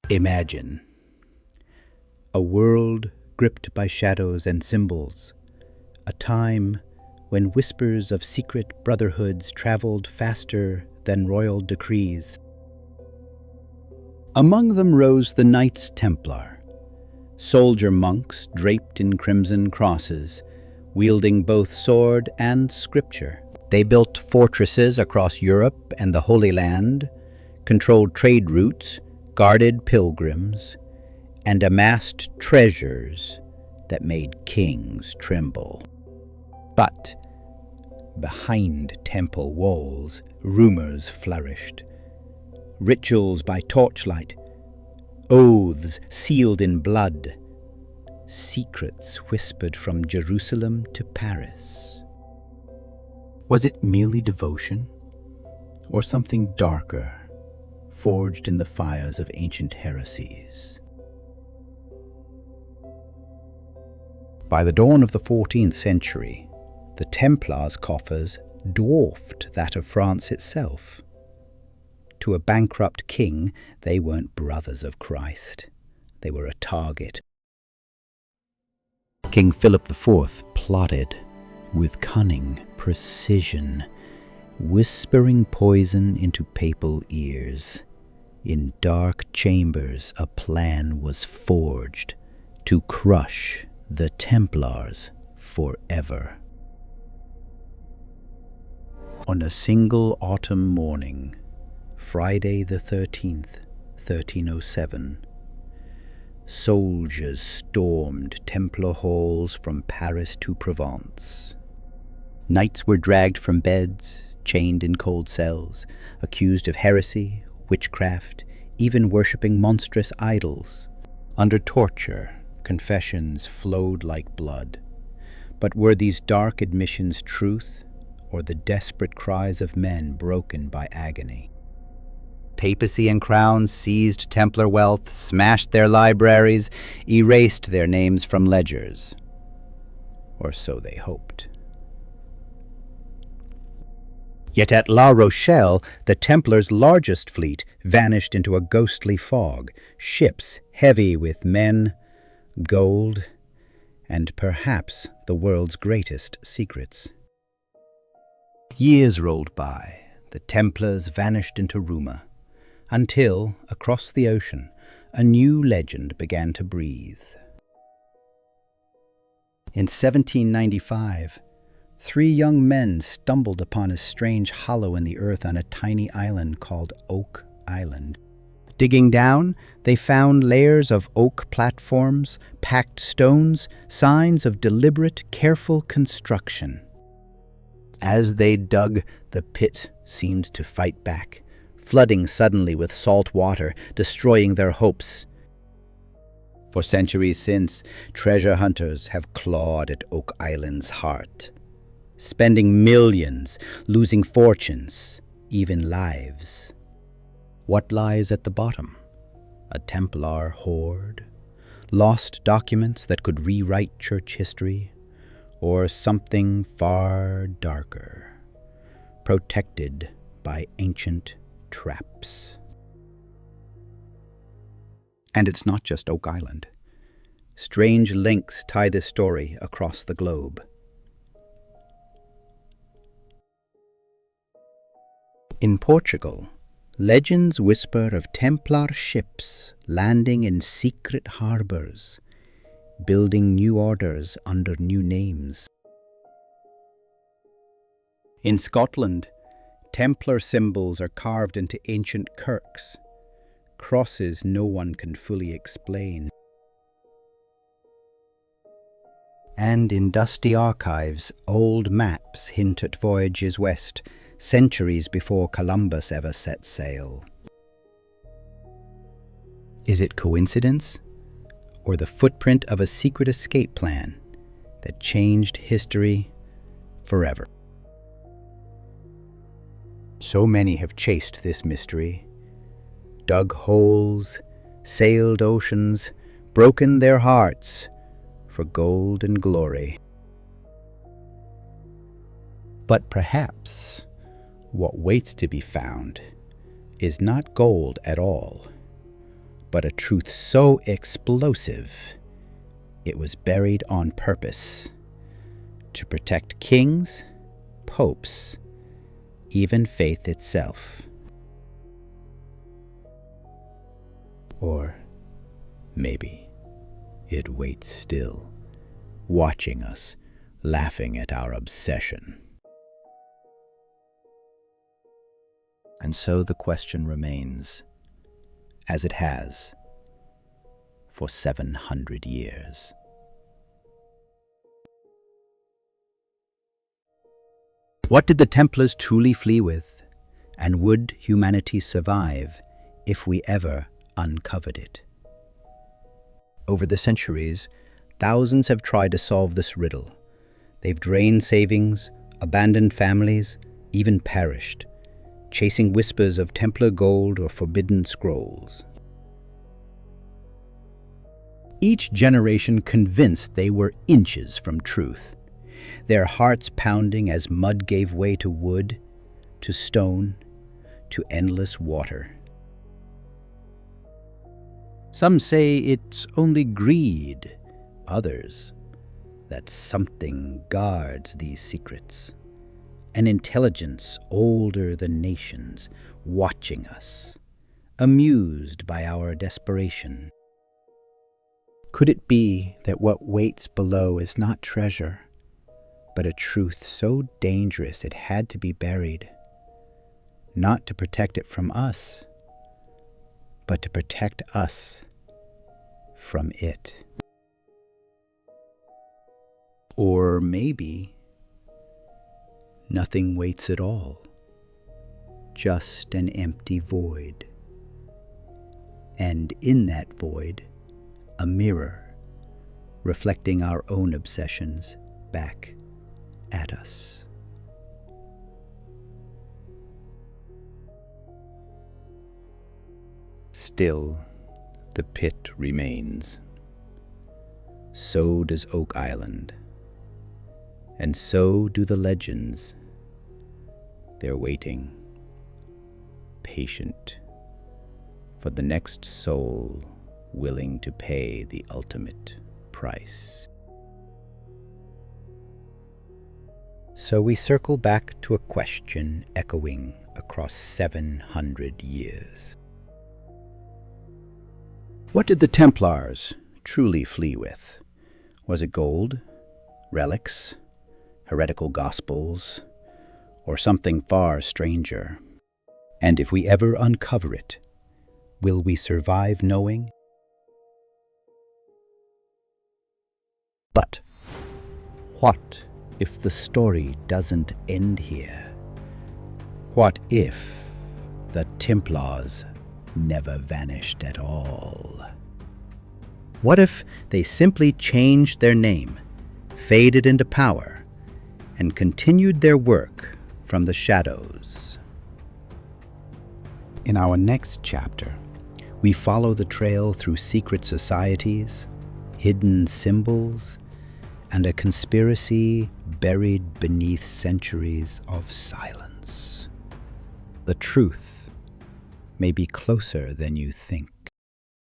Imagine a world gripped by shadows and symbols, a time when whispers of secret brotherhoods traveled faster than royal decrees. Among them rose the Knights Templar, soldier monks draped in crimson crosses, wielding both sword and scripture. They built fortresses across Europe and the Holy Land, controlled trade routes, guarded pilgrims, and amassed treasures that made kings tremble. But behind temple walls, rumors flourished. Rituals by torchlight, oaths sealed in blood, secrets whispered from Jerusalem to Paris. Was it merely devotion, or something darker, forged in the fires of ancient heresies? By the dawn of the 14th century, the Templars' coffers dwarfed that of France itself. To a bankrupt king, they weren't brothers of Christ. They were a target. King Philip IV plotted with cunning precision, whispering poison into papal ears. In dark chambers, a plan was forged to crush the Templars forever. On a single autumn morning, Friday the 13th, 1307, soldiers stormed Templar halls from Paris to Provence. Knights were dragged from beds, chained in cold cells, accused of heresy, witchcraft, even worshipping monstrous idols. Under torture, confessions flowed like blood. But were these dark admissions truth, or the desperate cries of men broken by agony? Papacy and crowns seized Templar wealth, smashed their libraries, erased their names from ledgers. Or so they hoped. Yet at La Rochelle, the Templars' largest fleet vanished into a ghostly fog, ships heavy with men, gold, and perhaps the world's greatest secrets. Years rolled by, the Templars vanished into rumor, until, across the ocean, a new legend began to breathe. In 1795, 3 young men stumbled upon a strange hollow in the earth on a tiny island called Oak Island. Digging down, they found layers of oak platforms, packed stones, signs of deliberate, careful construction. As they dug, the pit seemed to fight back, flooding suddenly with salt water, destroying their hopes. For centuries since, treasure hunters have clawed at Oak Island's heart, spending millions, losing fortunes, even lives. What lies at the bottom? A Templar hoard? Lost documents that could rewrite church history? Or something far darker, protected by ancient traps? And it's not just Oak Island. Strange links tie this story across the globe. In Portugal, legends whisper of Templar ships landing in secret harbors, building new orders under new names. In Scotland, Templar symbols are carved into ancient kirks, crosses no one can fully explain. And in dusty archives, old maps hint at voyages west, centuries before Columbus ever set sail. Is it coincidence, or the footprint of a secret escape plan that changed history forever? So many have chased this mystery, dug holes, sailed oceans, broken their hearts for gold and glory. But perhaps what waits to be found is not gold at all, but a truth so explosive it was buried on purpose to protect kings, popes, even faith itself. Or maybe it waits still, watching us, laughing at our obsession. And so the question remains, as it has for 700 years. What did the Templars truly flee with, and would humanity survive if we ever uncovered it? Over the centuries, thousands have tried to solve this riddle. They've drained savings, abandoned families, even perished, chasing whispers of Templar gold or forbidden scrolls. Each generation convinced they were inches from truth, their hearts pounding as mud gave way to wood, to stone, to endless water. Some say it's only greed, others that something guards these secrets, an intelligence older than nations, watching us, amused by our desperation. Could it be that what waits below is not treasure, but a truth so dangerous it had to be buried, not to protect it from us, but to protect us from it? Or maybe nothing waits at all, just an empty void. And in that void, a mirror reflecting our own obsessions back at us. Still, the pit remains. So does Oak Island. And so do the legends. They're waiting, patient, for the next soul willing to pay the ultimate price. So we circle back to a question echoing across 700 years. What did the Templars truly flee with? Was it gold, relics, heretical gospels, or something far stranger? And if we ever uncover it, will we survive knowing? But what if the story doesn't end here? What if the Templars never vanished at all? What if they simply changed their name, faded into power, and continued their work from the shadows? In our next chapter, we follow the trail through secret societies, hidden symbols, and a conspiracy buried beneath centuries of silence. The truth may be closer than you think.